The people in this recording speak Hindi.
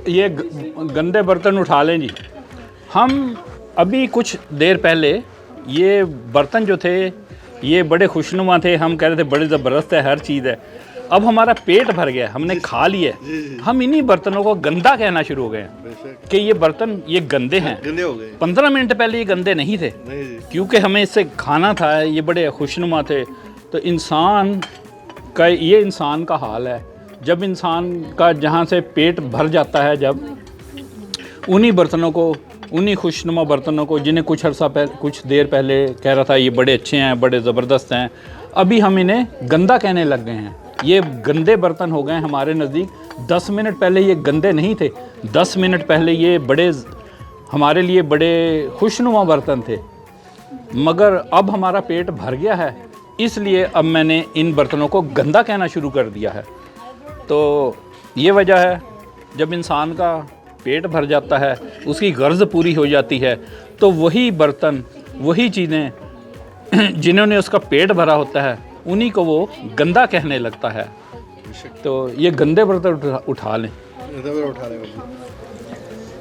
ये गंदे बर्तन उठा लें जी। हम अभी कुछ देर पहले ये बर्तन जो थे ये बड़े खुशनुमा थे, हम कह रहे थे बड़े ज़बरदस्त है, हर चीज़ है। अब हमारा पेट भर गया, हमने खा लिया, हम इन्हीं बर्तनों को गंदा कहना शुरू हो गए हैं कि ये बर्तन ये गंदे हैं। गंदे हो गए। 15 मिनट पहले ये गंदे नहीं थे, क्योंकि हमें इससे खाना था, ये बड़े खुशनुमा थे। तो इंसान का ये इंसान का हाल है, जब इंसान का जहाँ से पेट भर जाता है, जब उन्हीं बर्तनों को, उन्हीं खुशनुमा बर्तनों को जिन्हें कुछ अर्सा पहले, कुछ देर पहले कह रहा था ये बड़े अच्छे हैं, बड़े ज़बरदस्त हैं, अभी हम इन्हें गंदा कहने लग गए हैं। ये गंदे बर्तन हो गए हैं हमारे नज़दीक। 10 मिनट पहले ये गंदे नहीं थे, 10 मिनट पहले ये बड़े हमारे लिए बड़े खुशनुमा बर्तन थे, मगर अब हमारा पेट भर गया है, इसलिए अब मैंने इन बर्तनों को गंदा कहना शुरू कर दिया है। तो ये वजह है, जब इंसान का पेट भर जाता है, उसकी गर्ज पूरी हो जाती है, तो वही बर्तन, वही चीज़ें जिन्होंने उसका पेट भरा होता है, उन्हीं को वो गंदा कहने लगता है। तो ये गंदे बर्तन उठा लें। उठा लें।